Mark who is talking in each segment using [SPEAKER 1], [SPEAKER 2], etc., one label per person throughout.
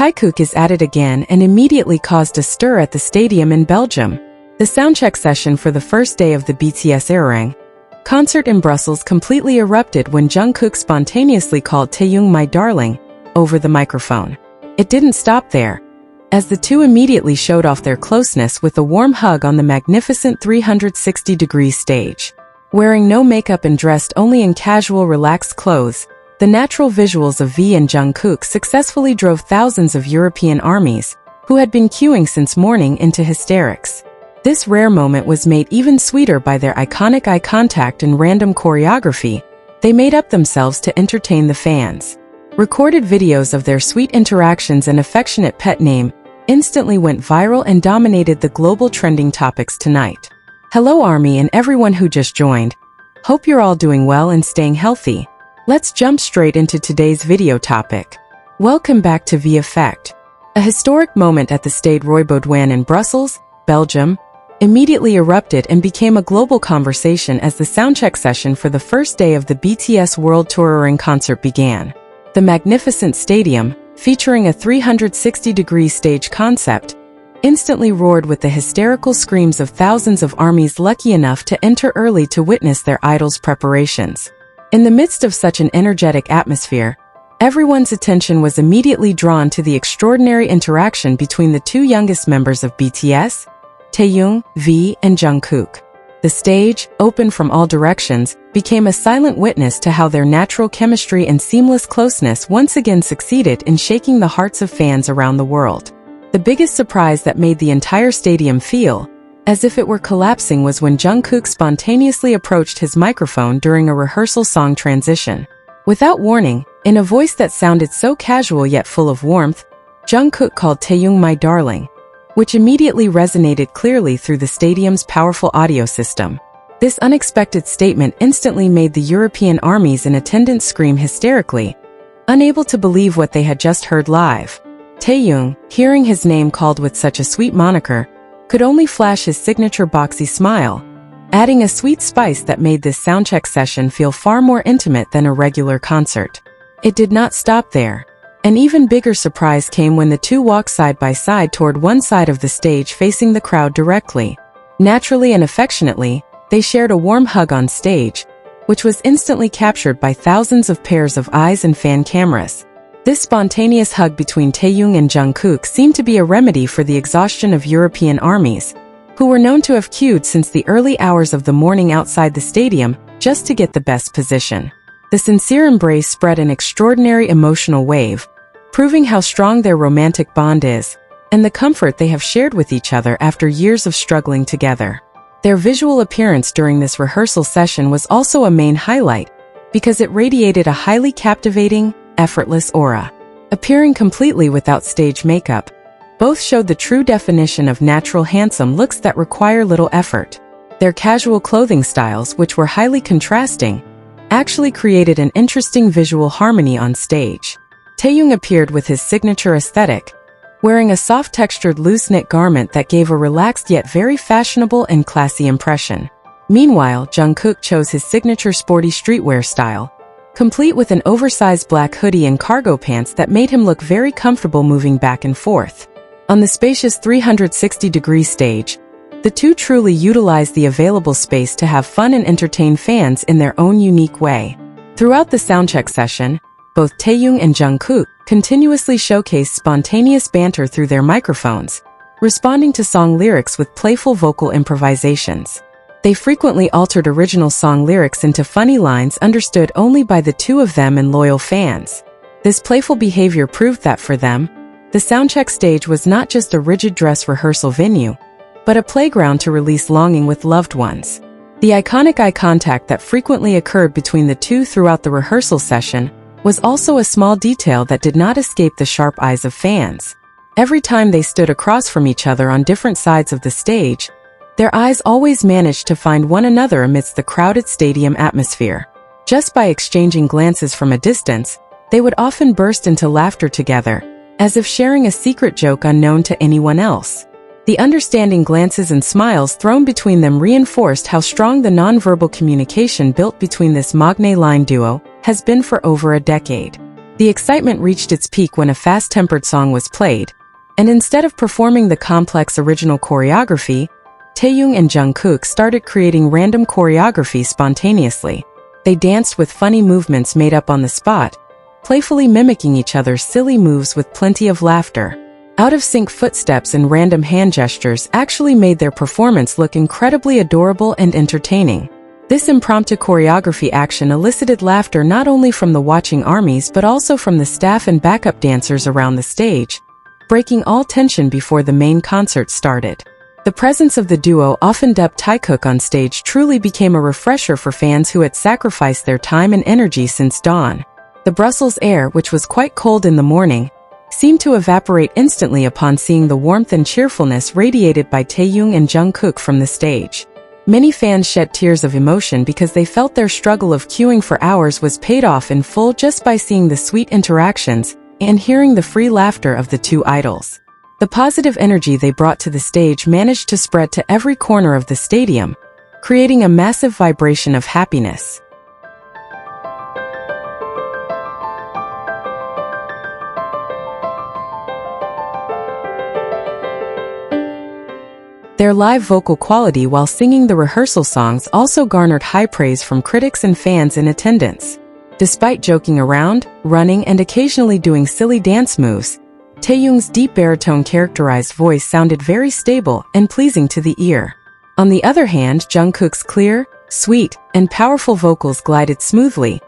[SPEAKER 1] Taekook is at it again and immediately caused a stir at the stadium in Belgium. The soundcheck session for the first day of the BTS Arirang concert in Brussels completely erupted when Jungkook spontaneously called Taehyung "my darling" over the microphone. It didn't stop there, as the two immediately showed off their closeness with a warm hug on the magnificent 360-degree stage. Wearing no makeup and dressed only in casual, relaxed clothes, the natural visuals of V and Jungkook successfully drove thousands of European armies, who had been queuing since morning, into hysterics. This rare moment was made even sweeter by their iconic eye contact and random choreography. They made up themselves to entertain the fans. Recorded videos of their sweet interactions and affectionate pet name instantly went viral and dominated the global trending topics tonight. Hello Army and everyone who just joined. Hope you're all doing well and staying healthy. Let's jump straight into today's video topic. Welcome back to Vkook. A historic moment at the Stade Roy Baudouin in Brussels, Belgium, immediately erupted and became a global conversation as the soundcheck session for the first day of the BTS World Touring concert began. The magnificent stadium, featuring a 360-degree stage concept, instantly roared with the hysterical screams of thousands of armies lucky enough to enter early to witness their idols' preparations. In the midst of such an energetic atmosphere, everyone's attention was immediately drawn to the extraordinary interaction between the two youngest members of BTS, Taehyung, V, and Jungkook. The stage, open from all directions, became a silent witness to how their natural chemistry and seamless closeness once again succeeded in shaking the hearts of fans around the world. The biggest surprise that made the entire stadium feel as if it were collapsing was when Jungkook spontaneously approached his microphone during a rehearsal song transition. Without warning, in a voice that sounded so casual yet full of warmth, Jungkook called Taehyung "my darling," which immediately resonated clearly through the stadium's powerful audio system. This unexpected statement instantly made the European armies in attendance scream hysterically, unable to believe what they had just heard live. Taehyung, hearing his name called with such a sweet moniker, could only flash his signature boxy smile, adding a sweet spice that made this soundcheck session feel far more intimate than a regular concert. It did not stop there. An even bigger surprise came when the two walked side by side toward one side of the stage facing the crowd directly. Naturally and affectionately, they shared a warm hug on stage, which was instantly captured by thousands of pairs of eyes and fan cameras. This spontaneous hug between Taehyung and Jungkook seemed to be a remedy for the exhaustion of European armies, who were known to have queued since the early hours of the morning outside the stadium just to get the best position. The sincere embrace spread an extraordinary emotional wave, proving how strong their romantic bond is, and the comfort they have shared with each other after years of struggling together. Their visual appearance during this rehearsal session was also a main highlight, because it radiated a highly captivating, effortless aura. Appearing completely without stage makeup, both showed the true definition of natural handsome looks that require little effort. Their casual clothing styles, which were highly contrasting, actually created an interesting visual harmony on stage. Taehyung appeared with his signature aesthetic, wearing a soft-textured loose-knit garment that gave a relaxed yet very fashionable and classy impression. Meanwhile, Jungkook chose his signature sporty streetwear style, complete with an oversized black hoodie and cargo pants that made him look very comfortable moving back and forth. On the spacious 360-degree stage, the two truly utilized the available space to have fun and entertain fans in their own unique way. Throughout the soundcheck session, both Taehyung and Jungkook continuously showcased spontaneous banter through their microphones, responding to song lyrics with playful vocal improvisations. They frequently altered original song lyrics into funny lines understood only by the two of them and loyal fans. This playful behavior proved that for them, the soundcheck stage was not just a rigid dress rehearsal venue, but a playground to release longing with loved ones. The iconic eye contact that frequently occurred between the two throughout the rehearsal session was also a small detail that did not escape the sharp eyes of fans. Every time they stood across from each other on different sides of the stage, their eyes always managed to find one another amidst the crowded stadium atmosphere. Just by exchanging glances from a distance, they would often burst into laughter together, as if sharing a secret joke unknown to anyone else. The understanding glances and smiles thrown between them reinforced how strong the nonverbal communication built between this Magne line duo has been for over a decade. The excitement reached its peak when a fast-tempered song was played, and instead of performing the complex original choreography, Taehyung and Jungkook started creating random choreography spontaneously. They danced with funny movements made up on the spot, playfully mimicking each other's silly moves with plenty of laughter. Out-of-sync footsteps and random hand gestures actually made their performance look incredibly adorable and entertaining. This impromptu choreography action elicited laughter not only from the watching armies but also from the staff and backup dancers around the stage, breaking all tension before the main concert started. The presence of the duo, often dubbed Taekook on stage, truly became a refresher for fans who had sacrificed their time and energy since dawn. The Brussels air, which was quite cold in the morning, seemed to evaporate instantly upon seeing the warmth and cheerfulness radiated by Taehyung and Jungkook from the stage. Many fans shed tears of emotion because they felt their struggle of queuing for hours was paid off in full just by seeing the sweet interactions and hearing the free laughter of the two idols. The positive energy they brought to the stage managed to spread to every corner of the stadium, creating a massive vibration of happiness. Their live vocal quality while singing the rehearsal songs also garnered high praise from critics and fans in attendance. Despite joking around, running, and occasionally doing silly dance moves, Taehyung's deep baritone characterized voice sounded very stable and pleasing to the ear. On the other hand, Jungkook's clear, sweet, and powerful vocals glided smoothly,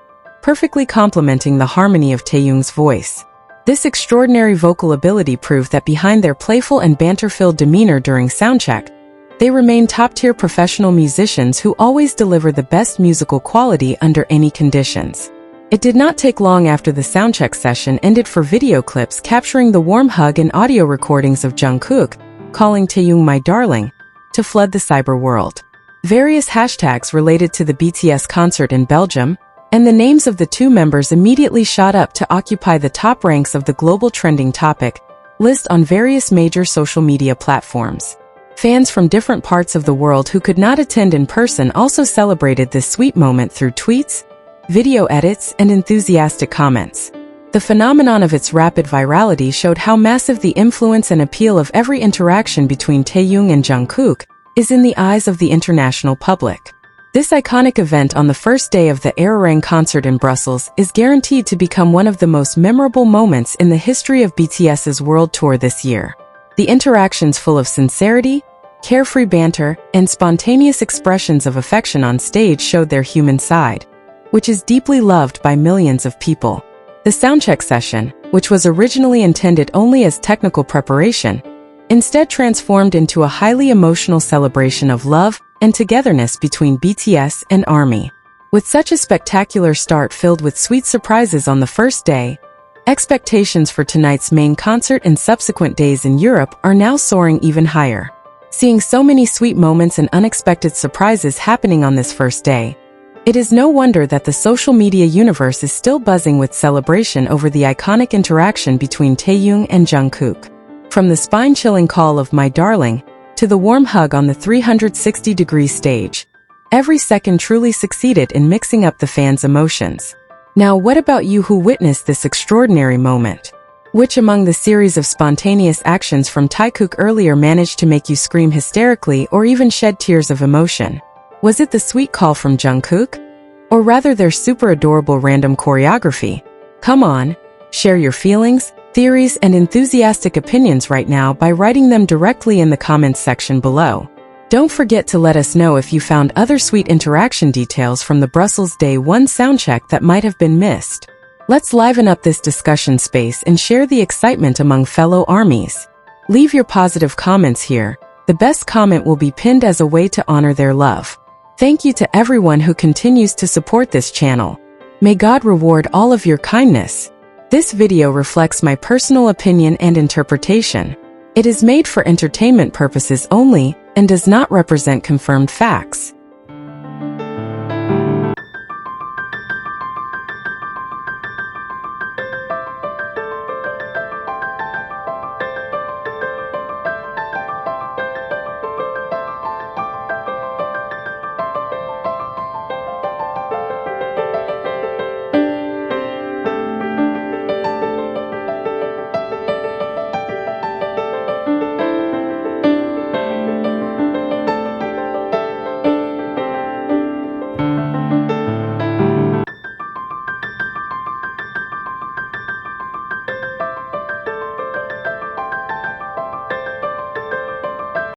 [SPEAKER 1] perfectly complementing the harmony of Taehyung's voice. This extraordinary vocal ability proved that behind their playful and banter-filled demeanor during soundcheck, they remain top-tier professional musicians who always deliver the best musical quality under any conditions. It did not take long after the soundcheck session ended for video clips capturing the warm hug and audio recordings of Jungkook, calling Taehyung "my darling," to flood the cyber world. Various hashtags related to the BTS concert in Belgium, and the names of the two members immediately shot up to occupy the top ranks of the global trending topic list on various major social media platforms. Fans from different parts of the world who could not attend in person also celebrated this sweet moment through tweets, video edits, and enthusiastic comments. The phenomenon of its rapid virality showed how massive the influence and appeal of every interaction between Taehyung and Jungkook is in the eyes of the international public. This iconic event on the first day of the Arirang concert in Brussels is guaranteed to become one of the most memorable moments in the history of BTS's world tour this year. The interactions full of sincerity, carefree banter, and spontaneous expressions of affection on stage showed their human side, which is deeply loved by millions of people. The soundcheck session, which was originally intended only as technical preparation, instead transformed into a highly emotional celebration of love and togetherness between BTS and ARMY. With such a spectacular start filled with sweet surprises on the first day, expectations for tonight's main concert and subsequent days in Europe are now soaring even higher. Seeing so many sweet moments and unexpected surprises happening on this first day, it is no wonder that the social media universe is still buzzing with celebration over the iconic interaction between Taehyung and Jungkook. From the spine-chilling call of "my darling" to the warm hug on the 360-degree stage, every second truly succeeded in mixing up the fans' emotions. Now, what about you who witnessed this extraordinary moment? Which among the series of spontaneous actions from Taekook earlier managed to make you scream hysterically or even shed tears of emotion? Was it the sweet call from Jungkook? Or rather their super adorable random choreography? Come on, share your feelings, theories, and enthusiastic opinions right now by writing them directly in the comments section below. Don't forget to let us know if you found other sweet interaction details from the Brussels Day 1 soundcheck that might have been missed. Let's liven up this discussion space and share the excitement among fellow ARMYs. Leave your positive comments here. The best comment will be pinned as a way to honor their love. Thank you to everyone who continues to support this channel. May God reward all of your kindness. This video reflects my personal opinion and interpretation. It is made for entertainment purposes only and does not represent confirmed facts.